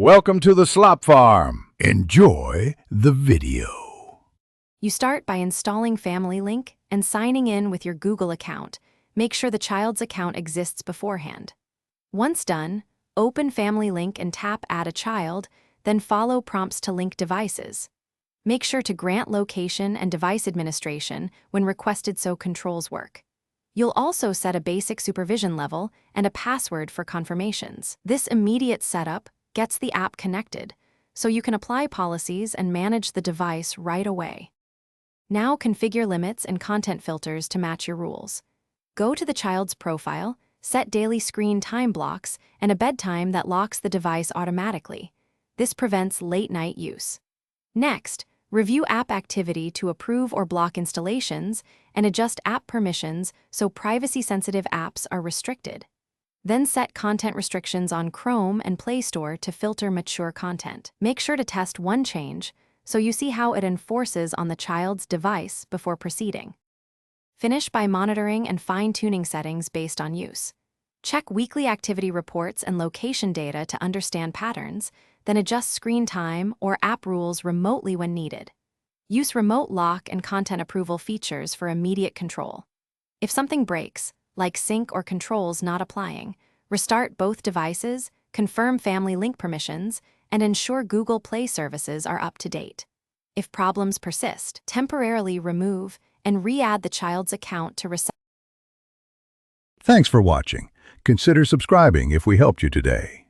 Welcome to the Slop Farm. Enjoy the video. You start by installing Family Link and signing in with your Google account. Make sure the child's account exists beforehand. Once done, open Family Link and tap Add a Child, then follow prompts to link devices. Make sure to grant location and device administration when requested so controls work. You'll also set a basic supervision level and a password for confirmations. This immediate setup gets the app connected, so you can apply policies and manage the device right away. Now configure limits and content filters to match your rules. Go to the child's profile, set daily screen time blocks, and a bedtime that locks the device automatically. This prevents late-night use. Next, review app activity to approve or block installations and adjust app permissions so privacy-sensitive apps are restricted. Then set content restrictions on Chrome and Play Store to filter mature content. Make sure to test one change so you see how it enforces on the child's device before proceeding. Finish by monitoring and fine-tuning settings based on use. Check weekly activity reports and location data to understand patterns, then adjust screen time or app rules remotely when needed. Use remote lock and content approval features for immediate control. If something breaks, like sync or controls not applying, restart both devices, confirm Family Link permissions, and ensure Google Play services are up to date. If problems persist, temporarily remove and re-add the child's account to reset. Thanks for watching. Consider subscribing if we helped you today.